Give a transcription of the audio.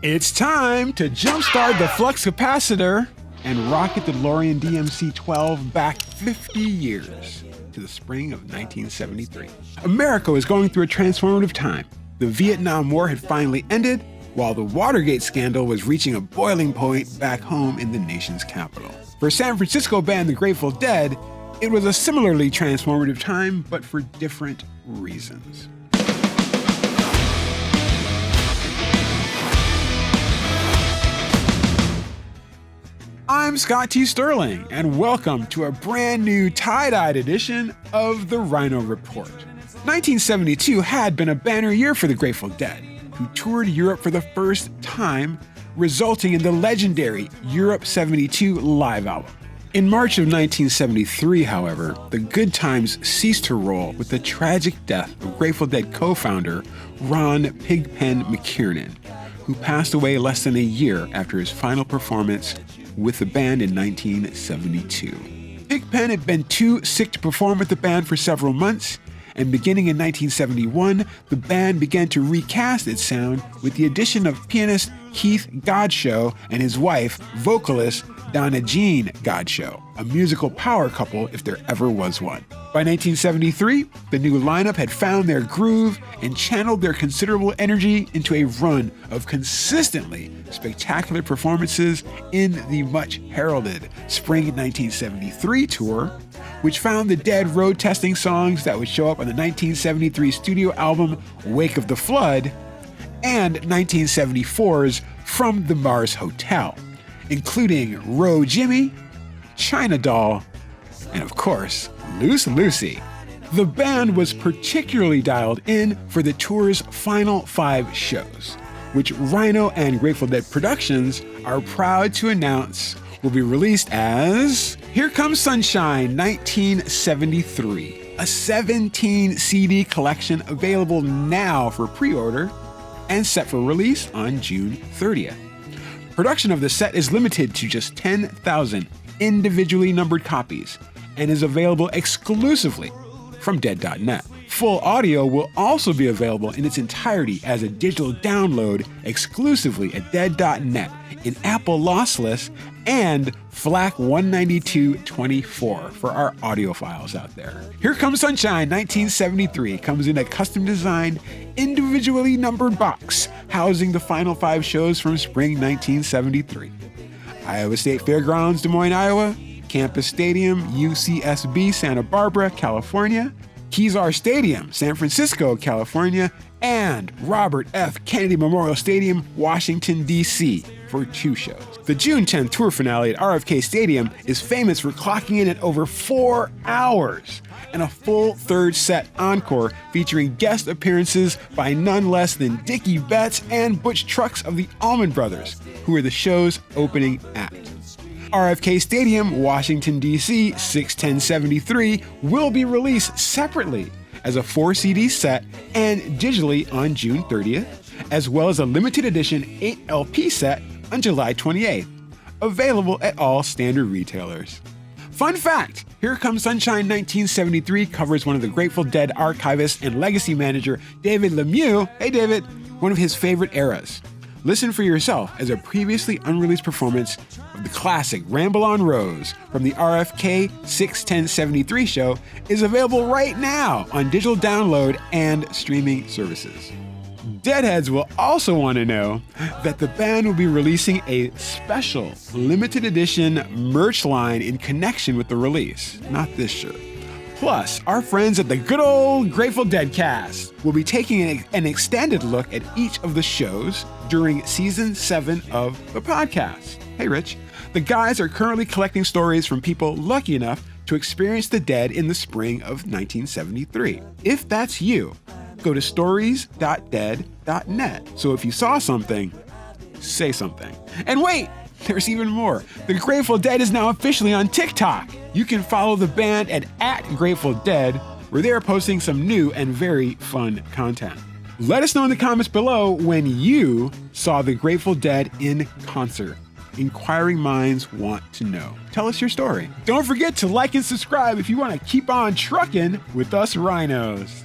It's time to jumpstart the flux capacitor and rocket the DeLorean DMC-12 back 50 years to the spring of 1973. America was going through a transformative time. The Vietnam War had finally ended, while the Watergate scandal was reaching a boiling point back home in the nation's capital. For San Francisco band The Grateful Dead, it was a similarly transformative time, but for different reasons. I'm Scott T. Sterling, and welcome to a brand new tie-dyed edition of the RHINO Report. 1972 had been a banner year for the Grateful Dead, who toured Europe for the first time, resulting in the legendary Europe 72 live album. In March of 1973, however, the good times ceased to roll with the tragic death of Grateful Dead co-founder Ron Pigpen McKiernan, who passed away less than a year after his final performance with the band in 1972. Pigpen had been too sick to perform with the band for several months, and beginning in 1971, the band began to recast its sound with the addition of pianist Keith Godchaux and his wife, vocalist Donna Jean Godchaux, a musical power couple if there ever was one. By 1973, the new lineup had found their groove and channeled their considerable energy into a run of consistently spectacular performances in the much heralded Spring 1973 tour, which found the Dead road testing songs that would show up on the 1973 studio album Wake of the Flood and 1974's From the Mars Hotel, including Row Jimmy, China Doll, and of course, Loose Lucy. The band was particularly dialed in for the tour's final 5 shows, which RHINO and Grateful Dead Productions are proud to announce will be released as Here Comes Sunshine 1973, a 17 CD collection available now for pre-order and set for release on June 30th. Production of the set is limited to just 10,000 individually numbered copies and is available exclusively from Dead.net. Full audio will also be available in its entirety as a digital download exclusively at Dead.net in Apple lossless and FLAC 192.24 for our audiophiles out there. Here Comes Sunshine 1973 comes in a custom-designed, individually numbered box housing the final 5 shows from spring 1973. Iowa State Fairgrounds, Des Moines, Iowa, Campus Stadium, UCSB, Santa Barbara, California, Kezar Stadium, San Francisco, California, and Robert F. Kennedy Memorial Stadium, Washington, D.C. for 2 shows. The June 10th tour finale at RFK Stadium is famous for clocking in at over 4 hours and a full third set encore featuring guest appearances by none less than Dickie Betts and Butch Trucks of the Allman Brothers, who were the show's opening act. RFK Stadium, Washington, D.C., 6/10/73 will be released separately as a 4 CD set and digitally on June 30th, as well as a limited edition 8 LP set on July 28th, available at all standard retailers. Fun fact, Here Comes Sunshine 1973 covers one of the Grateful Dead archivist and legacy manager David Lemieux, hey David, one of his favorite eras. Listen for yourself as a previously unreleased performance of the classic Ramble on Rose from the RFK 6/10/73 show is available right now on digital download and streaming services. Deadheads will also want to know that the band will be releasing a special limited edition merch line in connection with the release, not this shirt. Plus, our friends at the good old Grateful Dead cast will be taking an extended look at each of the shows during season 7 of the podcast. Hey Rich, the guys are currently collecting stories from people lucky enough to experience the Dead in the spring of 1973. If that's you, go to stories.dead.net. So if you saw something, say something. And wait, there's even more. The Grateful Dead is now officially on TikTok. You can follow the band at @Grateful Dead, where they are posting some new and very fun content. Let us know in the comments below when you saw the Grateful Dead in concert. Inquiring minds want to know. Tell us your story. Don't forget to like and subscribe if you want to keep on trucking with us rhinos.